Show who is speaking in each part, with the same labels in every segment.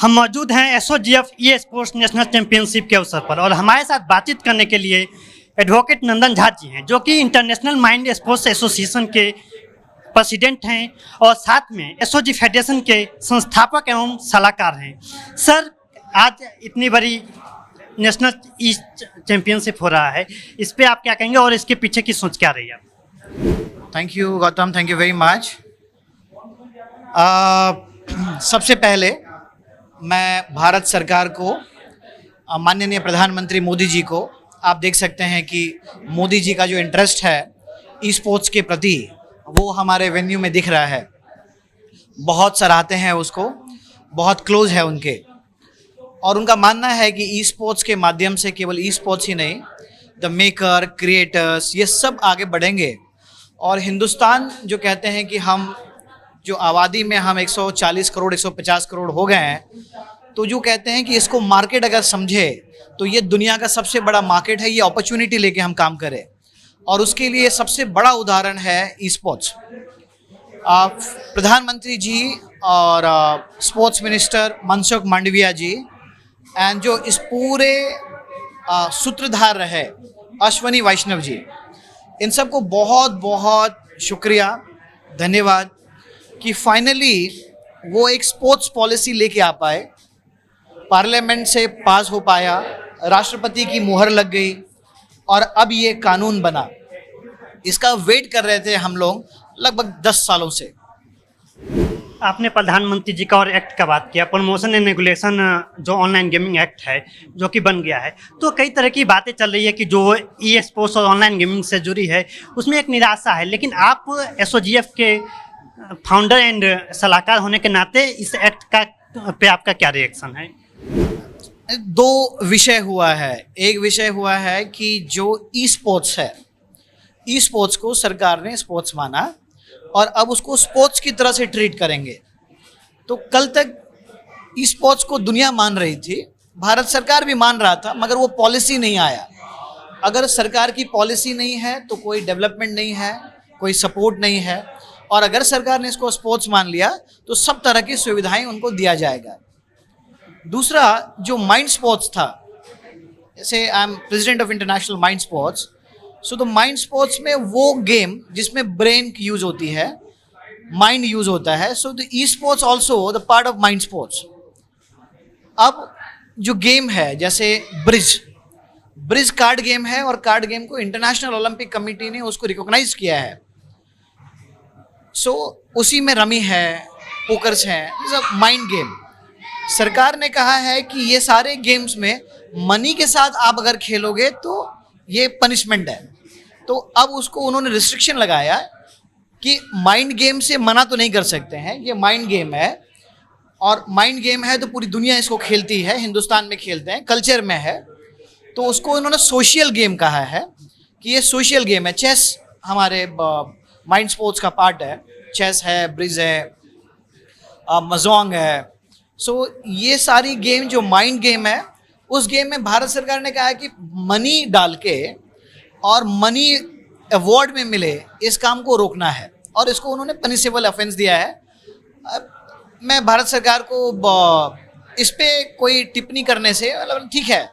Speaker 1: हम मौजूद हैं एसओजीएफ ई स्पोर्ट्स नेशनल चैंपियनशिप के अवसर पर और हमारे साथ बातचीत करने के लिए एडवोकेट नंदन झा जी हैं जो कि इंटरनेशनल माइंड स्पोर्ट्स एसोसिएशन के प्रेसिडेंट हैं और साथ में एसओजी फेडरेशन के संस्थापक एवं सलाहकार हैं। सर, आज इतनी बड़ी नेशनल ई चैंपियनशिप हो रहा है, इस पे आप क्या कहेंगे और इसके पीछे की सोच क्या रही है?
Speaker 2: Thank you Gautam, thank you very much. सबसे पहले मैं भारत सरकार को, माननीय प्रधानमंत्री मोदी जी को, आप देख सकते हैं कि मोदी जी का जो इंटरेस्ट है ई स्पोर्ट्स के प्रति वो हमारे वेन्यू में दिख रहा है। बहुत सराहते हैं उसको, बहुत क्लोज है उनके, और उनका मानना है कि ई स्पोर्ट्स के माध्यम से केवल ई स्पोर्ट्स ही नहीं, द मेकर, क्रिएटर्स, ये सब आगे बढ़ेंगे। और हिंदुस्तान जो कहते हैं कि हम जो आबादी में हम 140 करोड़ 150 करोड़ हो गए हैं, तो जो कहते हैं कि इसको मार्केट अगर समझे तो ये दुनिया का सबसे बड़ा मार्केट है, ये अपॉर्चुनिटी लेके हम काम करें, और उसके लिए सबसे बड़ा उदाहरण है ई स्पोर्ट्स। प्रधानमंत्री जी और sports minister Mansukh Mandaviya ji and जो इस पूरे सूत्रधार रहे अश्वनी वैष्णव जी, इन सबको बहुत बहुत शुक्रिया, धन्यवाद कि फाइनली वो एक स्पोर्ट्स पॉलिसी लेके आ पाए, पार्लियामेंट से पास हो पाया, राष्ट्रपति की मुहर लग गई और अब ये कानून बना। इसका वेट कर रहे थे हम लोग लगभग 10 सालों से।
Speaker 1: आपने प्रधानमंत्री जी का और एक्ट का बात किया, प्रमोशन एंड रेगुलेशन जो ऑनलाइन गेमिंग एक्ट है जो कि बन गया है, तो कई तरह की बातें चल रही है कि जो ई स्पोर्ट्स और ऑनलाइन गेमिंग से जुड़ी है उसमें एक निराशा है, लेकिन आप एसओजीएफ के फाउंडर एंड सलाहकार होने के नाते इस एक्ट का पे आपका क्या रिएक्शन है?
Speaker 2: दो विषय हुआ है। एक विषय हुआ है कि जो ई स्पोर्ट्स है, ई स्पोर्ट्स को सरकार ने स्पोर्ट्स माना और अब उसको स्पोर्ट्स की तरह से ट्रीट करेंगे। तो कल तक ई स्पोर्ट्स को दुनिया मान रही थी, भारत सरकार भी मान रहा था, मगर वो पॉलिसी नहीं आया। अगर सरकार की पॉलिसी नहीं है तो कोई डेवलपमेंट नहीं है, कोई सपोर्ट नहीं है, और अगर सरकार ने इसको स्पोर्ट्स मान लिया तो सब तरह की सुविधाएं उनको दिया जाएगा। दूसरा जो माइंड स्पोर्ट्स था, जैसे I am president of international mind sports, so तो माइंड स्पोर्ट्स में वो गेम जिसमें ब्रेन की यूज होती है, माइंड यूज होता है, so the e sports also the part of mind sports. अब जो गेम है जैसे ब्रिज कार्ड गेम है, और कार्ड गेम को इंटरनेशनल ओलंपिक कमेटी ने उसको रिकॉग्नाइज किया है। सो उसी में रमी है, पोकर्स हैं, माइंड गेम। सरकार ने कहा है कि ये सारे गेम्स में मनी के साथ आप अगर खेलोगे तो ये पनिशमेंट है। तो अब उसको उन्होंने रिस्ट्रिक्शन लगाया कि माइंड गेम से मना तो नहीं कर सकते हैं, ये माइंड गेम है, और माइंड गेम है तो पूरी दुनिया इसको खेलती है, हिंदुस्तान में खेलते हैं, कल्चर में है, तो उसको उन्होंने सोशल गेम कहा है कि ये सोशल गेम है। चेस हमारे माइंड स्पोर्ट्स का पार्ट है, चेस है, ब्रिज है, मजोंग है। सो ये सारी गेम जो माइंड गेम है, उस गेम में भारत सरकार ने कहा है कि मनी डाल के और मनी अवार्ड में मिले इस काम को रोकना है, और इसको उन्होंने पनिशेबल ऑफेंस दिया है। मैं भारत सरकार को इस पे कोई टिप्पणी करने से मतलब ठीक है,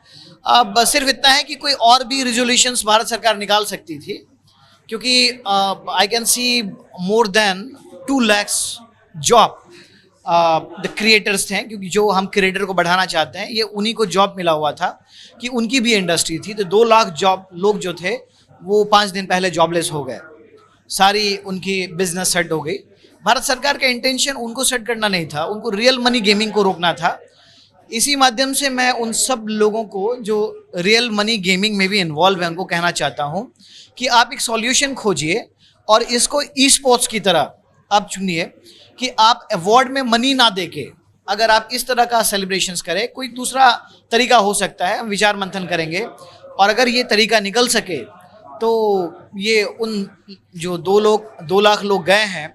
Speaker 2: अब सिर्फ इतना है कि कोई और भी रिजोल्यूशंस भारत सरकार निकाल सकती थी, क्योंकि I can see more than 2 lakh job the creators थे, क्योंकि जो हम क्रिएटर को बढ़ाना चाहते हैं, ये उन्हीं को जॉब मिला हुआ था कि उनकी भी इंडस्ट्री थी। तो 2 लाख जॉब लोग जो थे वो 5 दिन पहले जॉबलेस हो गए, सारी उनकी बिजनेस सेट हो गई। भारत सरकार का इंटेंशन उनको सेट करना नहीं था, उनको रियल मनी गेमिंग को रोकना था। इसी माध्यम से मैं उन सब लोगों को जो रियल मनी गेमिंग में भी इन्वॉल्व है उनको कहना चाहता हूँ कि आप एक सॉल्यूशन खोजिए और इसको ई स्पोर्ट्स की तरह आप चुनिए कि आप अवार्ड में मनी ना देके अगर आप इस तरह का सेलिब्रेशंस करें, कोई दूसरा तरीका हो सकता है, हम विचार मंथन करेंगे, और अगर ये तरीका निकल सके तो ये उन जो 2 लाख लोग गए हैं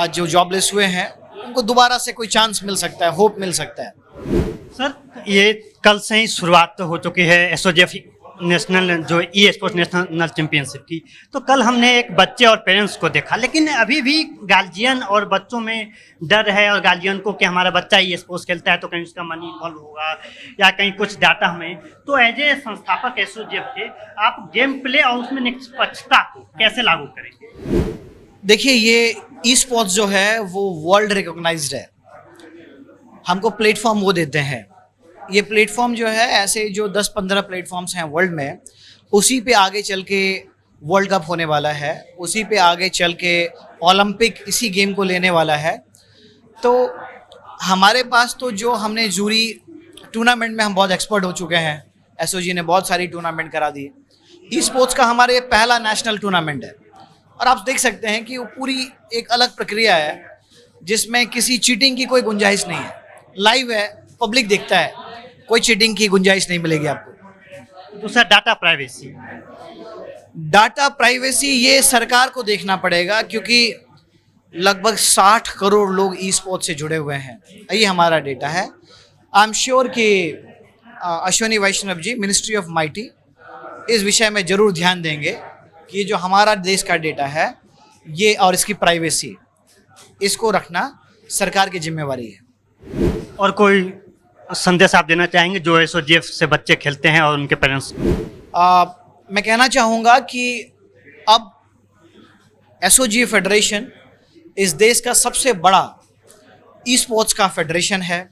Speaker 2: जो जॉबलेस हुए हैं, उनको दोबारा से कोई चांस मिल सकता है, होप मिल सकता है।
Speaker 1: सर, ये कल से ही शुरुआत तो हो चुकी है एसओजीएफ नेशनल जो ई स्पोर्ट्स नेशनल चैंपियनशिप की, तो कल हमने एक बच्चे और पेरेंट्स को देखा, लेकिन अभी भी गार्जियन और बच्चों में डर है, और गार्जियन को कि हमारा बच्चा ई स्पोर्ट्स खेलता है तो कहीं उसका मनी इन्वॉल्व होगा या कहीं कुछ डाटा हमें। तो एज ए संस्थापक एसओजीएफ के आप गेम प्ले और उसमें निष्पक्षता को कैसे लागू करेंगे?
Speaker 2: देखिए, ये ई स्पोर्ट्स जो है वो वर्ल्ड रिकॉग्नाइज्ड है। हमको प्लेटफॉर्म वो देते हैं। ये प्लेटफॉर्म जो है, ऐसे जो 10-15 प्लेटफॉर्म्स हैं वर्ल्ड में, उसी पे आगे चल के वर्ल्ड कप होने वाला है, उसी पे आगे चल के ओलंपिक इसी गेम को लेने वाला है। तो हमारे पास तो जो हमने जूरी टूर्नामेंट में हम बहुत एक्सपर्ट हो चुके हैं, एसओजी ने बहुत सारी टूर्नामेंट करा दी। ई स्पोर्ट्स का हमारे पहला नेशनल टूर्नामेंट है, और आप देख सकते हैं कि वो पूरी एक अलग प्रक्रिया है जिसमें किसी चीटिंग की कोई गुंजाइश नहीं है। लाइव है, पब्लिक देखता है, कोई चीटिंग की गुंजाइश नहीं मिलेगी आपको।
Speaker 1: दूसरा डाटा प्राइवेसी।
Speaker 2: डाटा प्राइवेसी ये सरकार को देखना पड़ेगा, क्योंकि लगभग 60 करोड़ लोग ई स्पोर्ट्स से जुड़े हुए हैं। ये हमारा डेटा है। आई एम श्योर कि अश्विनी वैष्णव जी, मिनिस्ट्री ऑफ माइटी, इस विषय में ज़रूर ध्यान देंगे कि जो हमारा देश का डेटा है ये और इसकी प्राइवेसी, इसको रखना सरकार की जिम्मेवारी है।
Speaker 1: और कोई संदेश आप देना चाहेंगे जो एसओजीएफ से बच्चे खेलते हैं और उनके पेरेंट्स?
Speaker 2: मैं कहना चाहूँगा कि अब एसओजी फेडरेशन इस देश का सबसे बड़ा ई स्पोर्ट्स का फेडरेशन है।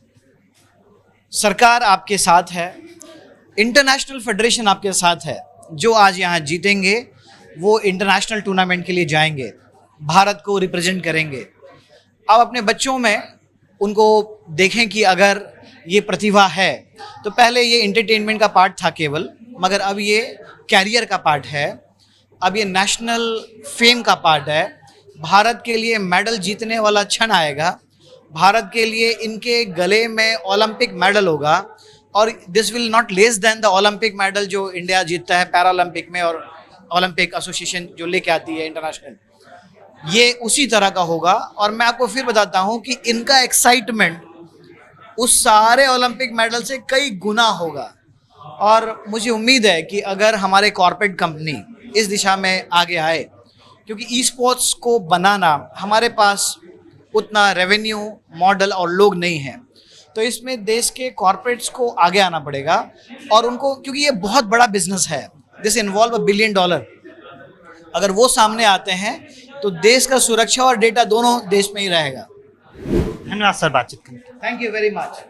Speaker 2: सरकार आपके साथ है, इंटरनेशनल फेडरेशन आपके साथ है। जो आज यहाँ जीतेंगे वो इंटरनेशनल टूर्नामेंट के लिए जाएंगे, भारत को रिप्रेजेंट करेंगे। अब अपने बच्चों में उनको देखें कि अगर ये प्रतिभा है, तो पहले ये एंटरटेनमेंट का पार्ट था केवल, मगर अब ये कैरियर का पार्ट है, अब ये नेशनल फेम का पार्ट है। भारत के लिए मेडल जीतने वाला क्षण आएगा, भारत के लिए इनके गले में ओलंपिक मेडल होगा, और this will not less than the Olympic medal जो इंडिया जीतता है पैरालंपिक में, और ओलंपिक एसोसिएशन जो लेके आती है इंटरनेशनल, ये उसी तरह का होगा। और मैं आपको फिर बताता हूँ कि इनका एक्साइटमेंट उस सारे ओलंपिक मेडल से कई गुना होगा। और मुझे उम्मीद है कि अगर हमारे कॉर्पोरेट कंपनी इस दिशा में आगे आए, क्योंकि ई स्पोर्ट्स को बनाना हमारे पास उतना रेवेन्यू मॉडल और लोग नहीं हैं, तो इसमें देश के कॉर्पोरेट्स को आगे आना पड़ेगा। और उनको, क्योंकि ये बहुत बड़ा बिजनेस है, दिस इन्वॉल्व $1 बिलियन, अगर वो सामने आते हैं तो देश का सुरक्षा और डेटा दोनों देश में ही रहेगा।
Speaker 1: धन्यवाद सर बातचीत करने के लिए।
Speaker 2: Thank you very much.